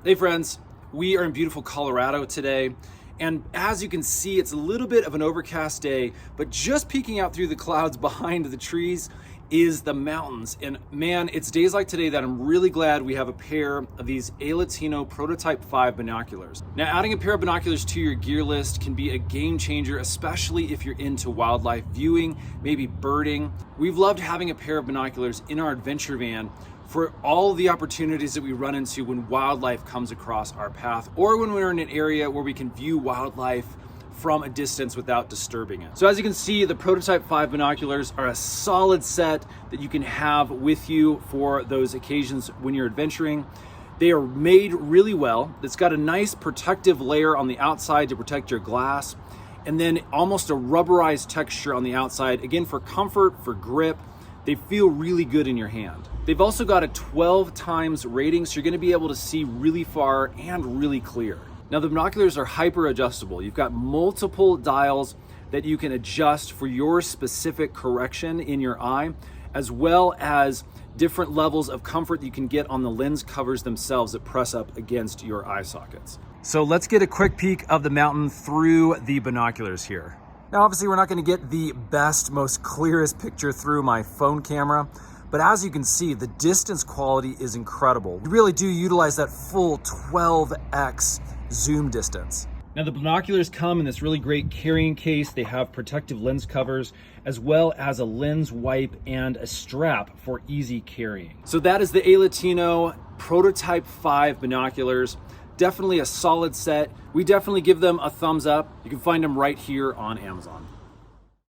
Hey friends, we are in beautiful Colorado today. And as you can see, it's a little bit of an overcast day, but just peeking out through the clouds behind the trees is the mountains. And man, it's days like today that I'm really glad we have a pair of these Alatino Prototype 5 binoculars. Now, adding a pair of binoculars to your gear list can be a game changer, especially if you're into wildlife viewing, maybe birding. We've loved having a pair of binoculars in our adventure van for all the opportunities that we run into when wildlife comes across our path, or when we're in an area where we can view wildlife from a distance without disturbing it. So as you can see, the Prototype 5 binoculars are a solid set that you can have with you for those occasions when you're adventuring. They are made really well. It's got a nice protective layer on the outside to protect your glass, and then almost a rubberized texture on the outside, again for comfort, for grip. They feel really good in your hand. They've also got a 12 times rating, so you're gonna be able to see really far and really clear. Now the binoculars are hyper adjustable. You've got multiple dials that you can adjust for your specific correction in your eye, as well as different levels of comfort you can get on the lens covers themselves that press up against your eye sockets. So let's get a quick peek of the mountain through the binoculars here. Now, obviously we're not gonna get the best, most clearest picture through my phone camera, but as you can see, the distance quality is incredible. You really do utilize that full 12x zoom distance. Now the binoculars come in this really great carrying case. They have protective lens covers, as well as a lens wipe and a strap for easy carrying. So that is the Alatino Prototype 5 binoculars. Definitely a solid set. We definitely give them a thumbs up. You can find them right here on Amazon.